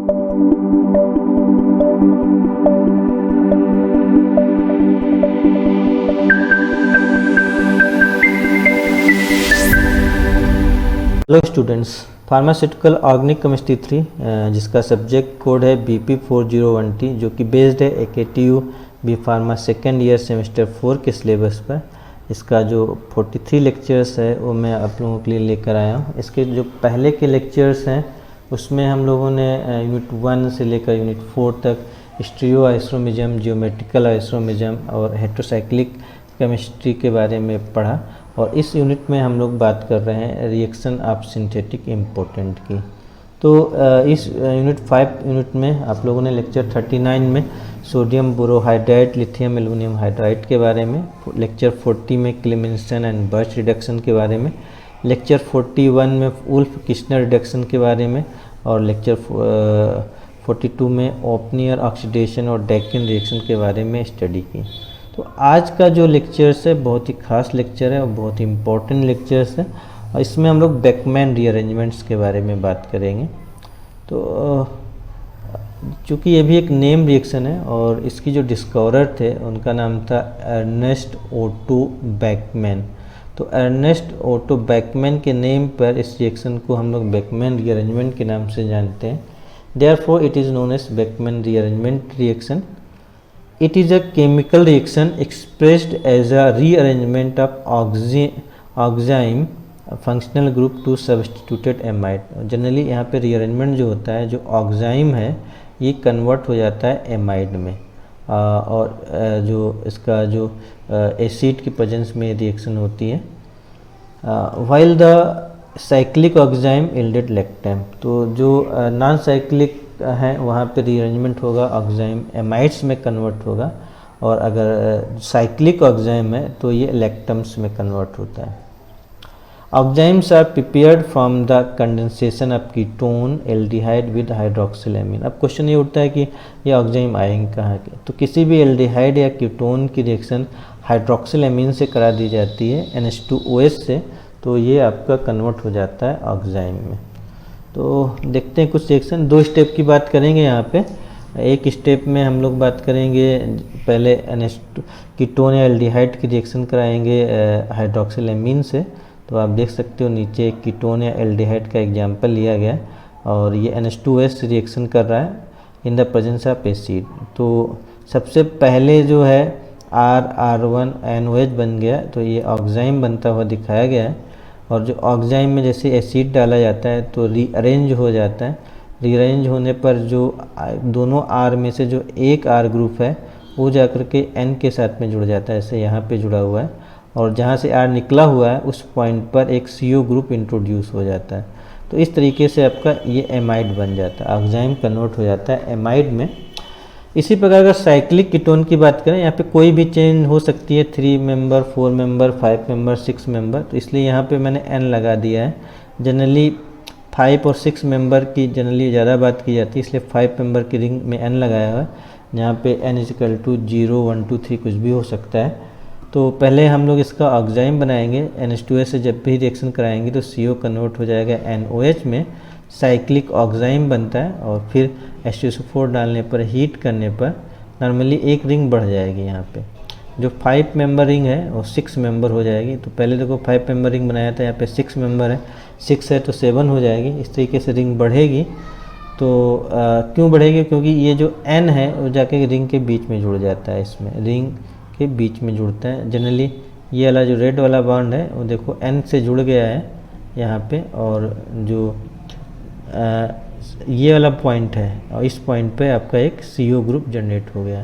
Hello students, pharmaceutical organic chemistry 3 जिसका subject code है BP401T, जो कि बेस्ड है AKTU B pharma second year semester 4 के सिलेबस पर। इसका जो 43 लेक्चर्स है वो मैं आप लोगों के लिए लेकर आया हूँ। इसके जो पहले के लेक्चर्स हैं उसमें हम लोगों ने यूनिट 1 से लेकर यूनिट 4 तक स्टीरियो आइसोमेरिज्म, जियोमेट्रिकल आइसोमेरिज्म और हेटेरोसाइक्लिक केमिस्ट्री के बारे में पढ़ा। और इस यूनिट में हम लोग बात कर रहे हैं रिएक्शन ऑफ सिंथेटिक इम्पोर्टेंट की। तो इस यूनिट में आप लोगों ने लेक्चर 39 में sodium borohydride, lithium aluminium hydride के बारे में, लेक्चर 40 में क्लेमेंसन एंड बर्च रिडक्शन के बारे में, लेक्चर 41 में वुल्फ किश्नर रिडक्शन के बारे में, और लेक्चर 42 में ओपनियर ऑक्सीडेशन और डेकिन रिएक्शन के बारे में स्टडी की। तो आज का जो लेक्चर्स है बहुत ही खास लेक्चर है और बहुत ही इम्पोर्टेंट लेक्चर्स है, और इसमें हम लोग बेकमैन रीअरेंजमेंट्स के बारे में बात करेंगे। तो चूँकि ये भी एक नेम रिएक्शन है और इसकी जो डिस्कवरर थे उनका नाम था अर्नेस्ट ओटो बेकमैन। तो अर्नेस्ट ओटो बेकमैन के नेम पर इस रिएक्शन को हम लोग बेकमैन रीअरेंजमेंट के नाम से जानते हैं। Therefore it is known as Beckmann rearrangement reaction. It is a chemical reaction expressed as a rearrangement of oxime functional group to substituted amide। Generally यहाँ पे rearrangement जो होता है, जो ऑक्साइम है ये कन्वर्ट हो जाता है एमाइड में, और जो इसका जो एसिड की प्रेजेंस में रिएक्शन होती है। while the cyclic oxime yielded lactam। तो जो नॉन साइक्लिक है वहाँ पे रीअरेंजमेंट होगा, ऑक्साइम एमाइड्स में कन्वर्ट होगा, और अगर साइक्लिक ऑक्साइम है तो ये लैक्टम्स में कन्वर्ट होता है। Oximes are prepared from the condensation of ketone aldehyde with hydroxylamine. अब क्वेश्चन ये उठता है कि ये ऑक्साइम आएंगे कहाँ के। तो किसी भी एल्डिहाइड या कीटोन की रिएक्शन हाइड्रोक्सिलेमिन से करा दी जाती है NH2OH से, तो ये आपका कन्वर्ट हो जाता है ऑक्साइम में। तो देखते हैं कुछ रिएक्शन। 2 स्टेप की बात करेंगे यहाँ पे। एक स्टेप में हम लोग बात करेंगे, पहले NH2 कीटोन या एल्डिहाइड की रिएक्शन कराएंगे हाइड्रोक्सिलेमिन से। तो आप देख सकते हो नीचे कीटोन या एल्डिहाइड का एग्जांपल लिया गया, और ये NH2OH रिएक्शन कर रहा है in the presence of acid. तो सबसे पहले जो है R1NOH बन गया, तो ये ऑक्साइम बनता हुआ दिखाया गया है। और जो ऑक्साइम में जैसे एसिड डाला जाता है तो रीअरेंज हो जाता है। रीअरेंज होने पर जो दोनों R में से जो एक R ग्रुप है वो जाकर के N के साथ में जुड़ जाता है, ऐसे यहाँ पे जुड़ा हुआ है, और जहाँ से R निकला हुआ है उस पॉइंट पर एक CO ग्रुप इंट्रोड्यूस हो जाता है। तो इस तरीके से आपका ये एमाइड बन जाता है, ऑक्साइम कन्वर्ट हो जाता है एमाइड में। इसी प्रकार अगर साइक्लिक कीटोन की बात करें, यहाँ पे कोई भी चेन हो सकती है, 3 मेंबर, 4 मेंबर, 5 मेंबर, 6 मेंबर, तो इसलिए यहाँ पे मैंने N लगा दिया है। जनरली 5 और 6 मेंबर की जनरली ज़्यादा बात की जाती है, इसलिए 5 मेंबर की रिंग में N लगाया हुआ है। यहाँ पे N = 0, 1, 2, 3 कुछ भी हो सकता है। तो पहले हम लोग इसका ऑक्साइम बनाएंगे, NH2OH से जब भी रिएक्शन कराएंगे तो CO कन्वर्ट हो जाएगा NOH में, साइक्लिक ऑक्साइम बनता है, और फिर H2SO4 डालने पर, हीट करने पर नॉर्मली एक रिंग बढ़ जाएगी। यहाँ पे जो 5 मेंबर रिंग है वो 6 मेंबर हो जाएगी। तो पहले देखो 5 मेंबर रिंग बनाया था, यहाँ पे 6 मेंबर है, 6 है तो 7 हो जाएगी। इस तरीके से रिंग बढ़ेगी। तो क्यों बढ़ेगी? क्योंकि ये जो N है वो जाके रिंग के बीच में जुड़ जाता है, इसमें रिंग के बीच में जुड़ता है। जनरली ये वाला जो रेड वाला बॉन्ड है वो देखो N से जुड़ गया है यहाँ पे, और जो ये वाला पॉइंट है, और इस पॉइंट पे आपका एक CO ग्रुप जनरेट हो गया।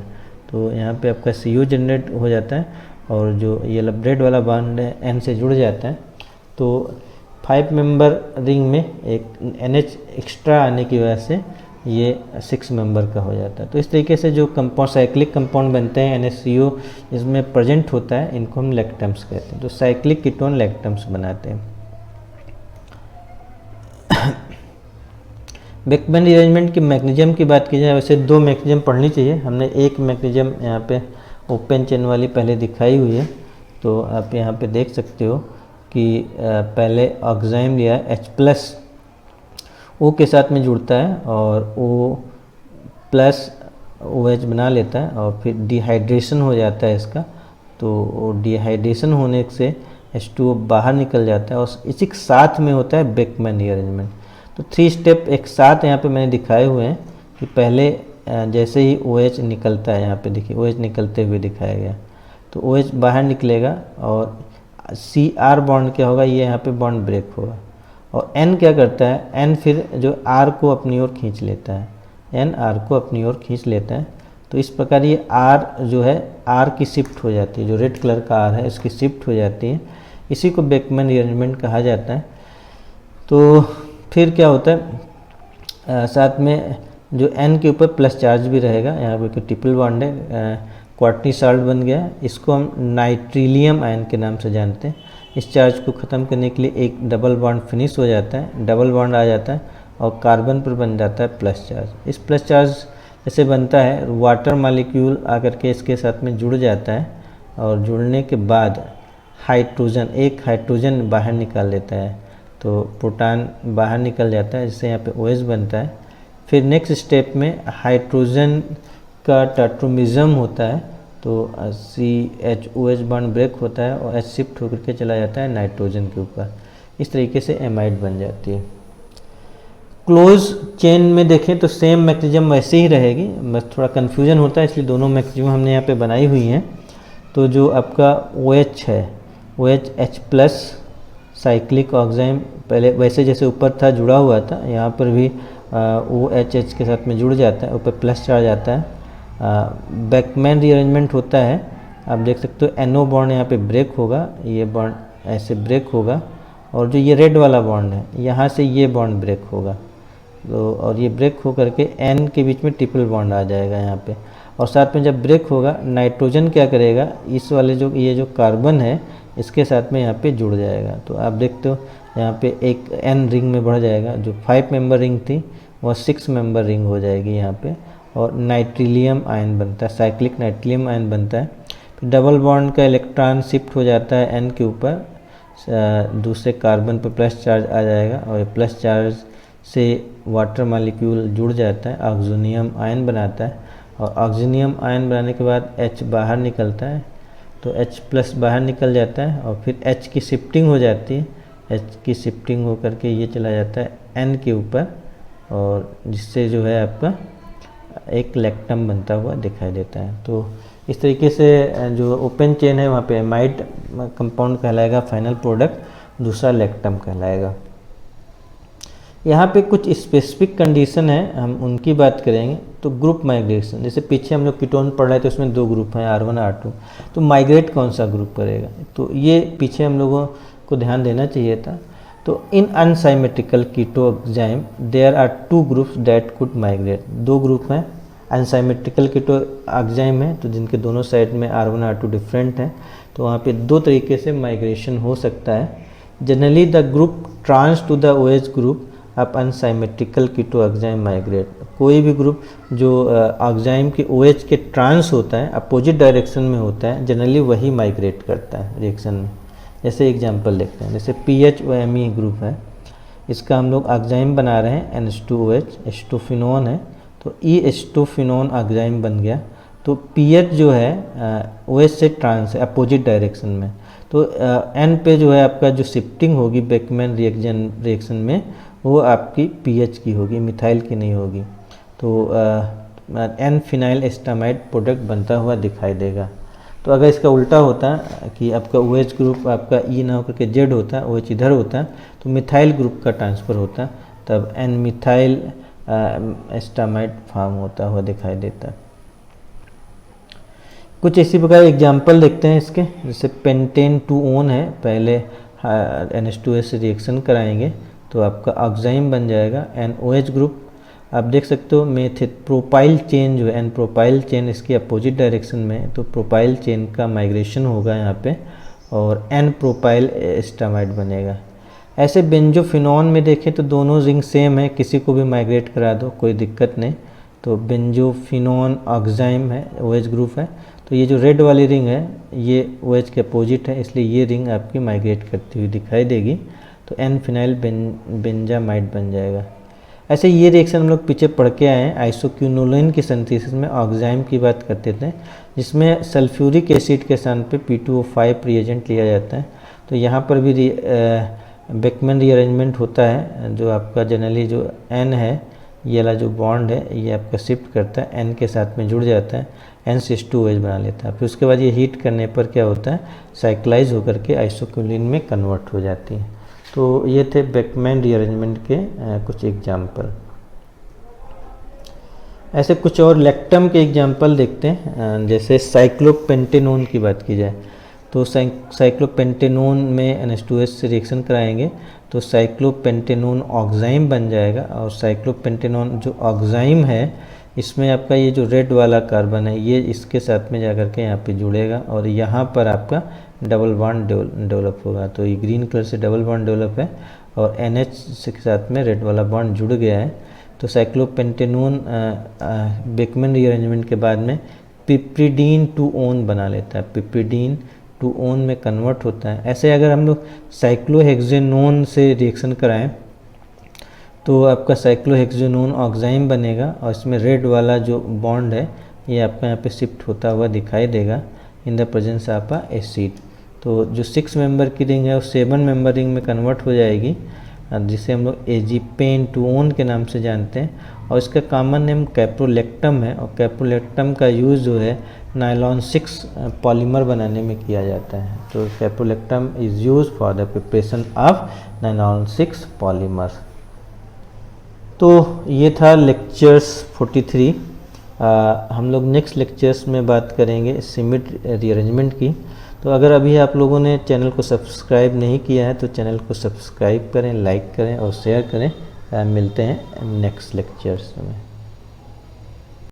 तो यहाँ पे आपका CO जनरेट हो जाता है, और जो ये रेड वाला बॉन्ड है N से जुड़ जाता है। तो 5 मेंबर रिंग में एक NH एक्स्ट्रा आने की वजह से ये 6 मेंबर का हो जाता है। तो इस तरीके से जो कंपाउंड, साइक्लिक कंपाउंड बनते हैं NHCO इसमें प्रेजेंट होता है, इनको हम लैक्टम्स कहते हैं। तो साइक्लिक कीटोन लैक्टम्स बनाते हैं। बेकमैन रीअरेंजमेंट की मैकेनिज्म की बात की जाए, वैसे 2 मैकेनिज्म पढ़नी चाहिए। हमने एक मैकेनिज्म यहाँ पे ओपन चेन वाली पहले दिखाई हुई है, तो आप यहाँ पे देख सकते हो कि पहले ऑक्साइम लिया H+, O के साथ में जुड़ता है और O प्लस OH बना लेता है और फिर डिहाइड्रेशन हो जाता है इसका। तो डिहाइड्रेशन होने से H2O बाहर निकल जाता है और इसी के साथ में होता है बेकमैन रीअरेंजमेंट। तो 3 स्टेप एक साथ यहाँ पे मैंने दिखाए हुए हैं कि पहले जैसे ही OH निकलता है, यहाँ पे देखिए OH निकलते हुए दिखाया गया, तो OH बाहर निकलेगा और CR बॉन्ड क्या होगा, ये यहाँ पे बॉन्ड ब्रेक होगा। और N क्या करता है, N फिर जो R को अपनी ओर खींच लेता है, N R को अपनी ओर खींच लेता है। तो इस प्रकार ये R जो है R की शिफ्ट हो जाती है, जो रेड कलर का R है इसकी शिफ्ट हो जाती है। इसी को बेकमैन रीअरेंजमेंट कहा जाता है। तो फिर क्या होता है, साथ में जो N के ऊपर प्लस चार्ज भी रहेगा, यहाँ पे ट्रिपल बॉन्ड है, क्वार्टनी साल्ट बन गया। इसको हम नाइट्रिलियम आयन के नाम से जानते हैं। इस चार्ज को ख़त्म करने के लिए एक डबल बॉन्ड फिनिश हो जाता है, डबल बॉन्ड आ जाता है और कार्बन पर बन जाता है प्लस चार्ज। इस प्लस चार्ज जैसे बनता है, वाटर मॉलिक्यूल आकर के इसके साथ में जुड़ जाता है और जुड़ने के बाद हाइड्रोजन, एक हाइड्रोजन बाहर निकाल लेता है, तो प्रोटॉन बाहर निकल जाता है, जिससे यहाँ पे OH बनता है। फिर नेक्स्ट स्टेप में हाइड्रोजन का टेट्रामेरिज्म होता है, तो CH-OH बॉन्ड ब्रेक होता है और H शिफ्ट होकर के चला जाता है नाइट्रोजन के ऊपर। इस तरीके से एमाइड बन जाती है। क्लोज चेन में देखें तो सेम मैकेनिज्म वैसे ही रहेगी, बस थोड़ा कन्फ्यूजन होता है, इसलिए दोनों मैकेनिज्म हमने यहाँ पे बनाई हुई हैं। तो जो आपका OH है, OH H plus cyclic oxime, पहले वैसे जैसे ऊपर था जुड़ा हुआ था, यहाँ पर भी OH के साथ में जुड़ जाता है, ऊपर प्लस चार्ज आता है। बेकमैन रीअरेंजमेंट होता है, आप देख सकते हो NO बॉन्ड यहाँ पे ब्रेक होगा, ये बॉन्ड ऐसे ब्रेक होगा और जो ये रेड वाला बॉन्ड है यहाँ से ये बॉन्ड ब्रेक होगा, तो और ये ब्रेक हो करके N के बीच में ट्रिपल बॉन्ड आ जाएगा यहाँ पे। और साथ में जब ब्रेक होगा, नाइट्रोजन क्या करेगा, इस वाले जो ये जो कार्बन है इसके साथ में यहाँ पे जुड़ जाएगा। तो आप देखते हो यहाँ पे एक N रिंग में बढ़ जाएगा, जो 5 मेंबर रिंग थी वह 6 मेंबर रिंग हो जाएगी यहाँ पे, और नाइट्रिलियम आयन बनता है, साइक्लिक नाइट्रिलियम आयन बनता है। फिर डबल बॉन्ड का इलेक्ट्रॉन शिफ्ट हो जाता है N के ऊपर, दूसरे कार्बन पर प्लस चार्ज आ जाएगा और प्लस चार्ज से वाटर मॉलिक्यूल जुड़ जाता है, ऑक्सीजनियम आयन बनाता है और ऑक्सीजनियम आयन बनाने के बाद H बाहर निकलता है, तो H प्लस बाहर निकल जाता है और फिर H की शिफ्टिंग हो जाती है, H की शिफ्टिंग हो करके ये चला जाता है N के ऊपर, और जिससे जो है आपका एक लैक्टम बनता हुआ दिखाई देता है। तो इस तरीके से जो ओपन चेन है वहाँ पे एमाइड कंपाउंड कहलाएगा फाइनल प्रोडक्ट, दूसरा लैक्टम कहलाएगा। यहाँ पे कुछ स्पेसिफिक कंडीशन है, हम उनकी बात करेंगे। तो ग्रुप माइग्रेशन, जैसे पीछे हम लोग कीटोन पढ़ रहे थे, उसमें 2 ग्रुप हैं R1 R2, तो माइग्रेट कौन सा ग्रुप करेगा, तो ये पीछे हम लोगों को ध्यान देना चाहिए था। तो in unsymmetrical ketoxime there are 2 groups that could migrate, 2 group हैं अनसाइमेट्रिकल कीटो एंजाइम है, तो जिनके दोनों साइड में R1 R2 डिफरेंट हैं, तो वहाँ पे 2 तरीके से माइग्रेशन हो सकता है। Generally the group trans to the OH group of unsymmetrical ketoxime migrate, कोई भी ग्रुप जो एंजाइम के OH के ट्रांस होता है, अपोजिट डायरेक्शन में होता है, जनरली वही माइग्रेट करता है रिएक्शन में। जैसे एग्जांपल देखते हैं, जैसे PH और Me ग्रुप है, इसका हम लोग एंजाइम बना रहे हैं NH2OH, H2 है, तो H2 एंजाइम बन गया। तो पीएच जो है OH से ट्रांस है अपोजिट डायरेक्शन में, तो N पे जो है आपका जो शिफ्टिंग होगी बेकमैन रिएक्शन में वो आपकी पीएच की होगी, मिथाइल की नहीं होगी। तो N फिनाइल एस्टामाइड प्रोडक्ट बनता हुआ दिखाई देगा। तो अगर इसका उल्टा होता कि आपका OH ग्रुप आपका E ना होकर के Z होता, OH इधर होता, तो मिथाइल ग्रुप का ट्रांसफ़र होता, तब N मिथाइल एस्टामाइड फॉर्म होता हुआ दिखाई देता। कुछ इसी प्रकार एग्जाम्पल देखते हैं इसके, जैसे पेंटेन 2 ओन है, पहले NH2S से रिएक्शन कराएंगे तो आपका ऑक्साइम बन जाएगा NOH ग्रुप। आप देख सकते हो मेथिल प्रोपाइल चेन जो है N प्रोपाइल चेन इसकी अपोजिट डायरेक्शन में, तो प्रोपाइल चेन का माइग्रेशन होगा यहाँ पे और N प्रोपाइल एस्टामाइड बनेगा। ऐसे बेंजोफिनॉन में देखें तो दोनों रिंग सेम है, किसी को भी माइग्रेट करा दो कोई दिक्कत नहीं। तो बेंजोफिनॉन ऑक्साइम है, OH ग्रुप है, तो ये जो रेड वाली रिंग है ये OH के अपोजिट है, इसलिए ये रिंग आपकी माइग्रेट करती हुई दिखाई देगी, तो N फिनाइल बेंजामाइड बन जाएगा। ऐसे ये रिएक्शन हम लोग पीछे पढ़ के आए हैं। आइसोक्विनोलिन की सिंथेसिस में ऑक्साइम की बात करते थे, जिसमें सल्फ्यूरिक एसिड के स्थान पे P2O5 रिएजेंट लिया जाता है। तो यहाँ पर भी बेकमैन रीअरेंजमेंट होता है, जो आपका जनरली जो N है, ये वाला जो बॉन्ड है ये आपका शिफ्ट करता है, N के साथ में जुड़ जाता है, N6 2H बना लेता है। फिर उसके बाद ये हीट करने पर क्या होता है, साइक्लाइज होकर के आइसोक्विनोलिन में कन्वर्ट हो जाती है। तो ये थे बेकमैन रीअरेंजमेंट के कुछ एग्जाम्पल। ऐसे कुछ और लेक्टम के एग्जाम्पल देखते हैं। जैसे साइक्लोपेंटेनोन की बात की जाए तो साइक्लोपेंटेनोन में NH2S से रिएक्शन कराएंगे तो साइक्लोपेंटेनोन ऑक्साइम बन जाएगा। और साइक्लोपेंटेनोन जो ऑक्साइम है, इसमें आपका ये जो रेड वाला कार्बन है ये इसके साथ में जाकर के यहाँ पे जुड़ेगा और यहाँ पर आपका डबल बॉन्ड डेवलप होगा। तो ये ग्रीन कलर से डबल बॉन्ड डेवलप है और NH के साथ में रेड वाला बॉन्ड जुड़ गया है। तो साइक्लोपेंटेनोन बेकमैन रीअरेंजमेंट के बाद में पिप्रिडीन टू ओन बना लेता है, पिप्रिडीन टू ओन में कन्वर्ट होता है। ऐसे अगर हम लोग साइक्लोहेक्सेनोन से रिएक्शन कराएं तो आपका साइक्लोहेक्सेनोन ऑक्साइम बनेगा और इसमें रेड वाला जो बॉन्ड है ये आपका यहाँ पे शिफ्ट होता हुआ दिखाई देगा in the presence of a acid. तो जो 6 मेंबर की रिंग है वो 7 मेंबर रिंग में कन्वर्ट हो जाएगी, जिसे हम लोग एजीपेंटोन के नाम से जानते हैं। और इसका कॉमन नेम कैप्रोलेक्टम है और कैप्रोलेक्टम का यूज़ जो है नायलॉन 6 पॉलीमर बनाने में किया जाता है। तो caprolactam is use for the preparation of nylon 6 polymer. तो ये था लेक्चर्स 43। हम लोग नेक्स्ट लेक्चर्स में बात करेंगे सिमिट रीअरेंजमेंट की। तो अगर अभी आप लोगों ने चैनल को सब्सक्राइब नहीं किया है तो चैनल को सब्सक्राइब करें, लाइक करें और शेयर करें। मिलते हैं नेक्स्ट लेक्चर्स में।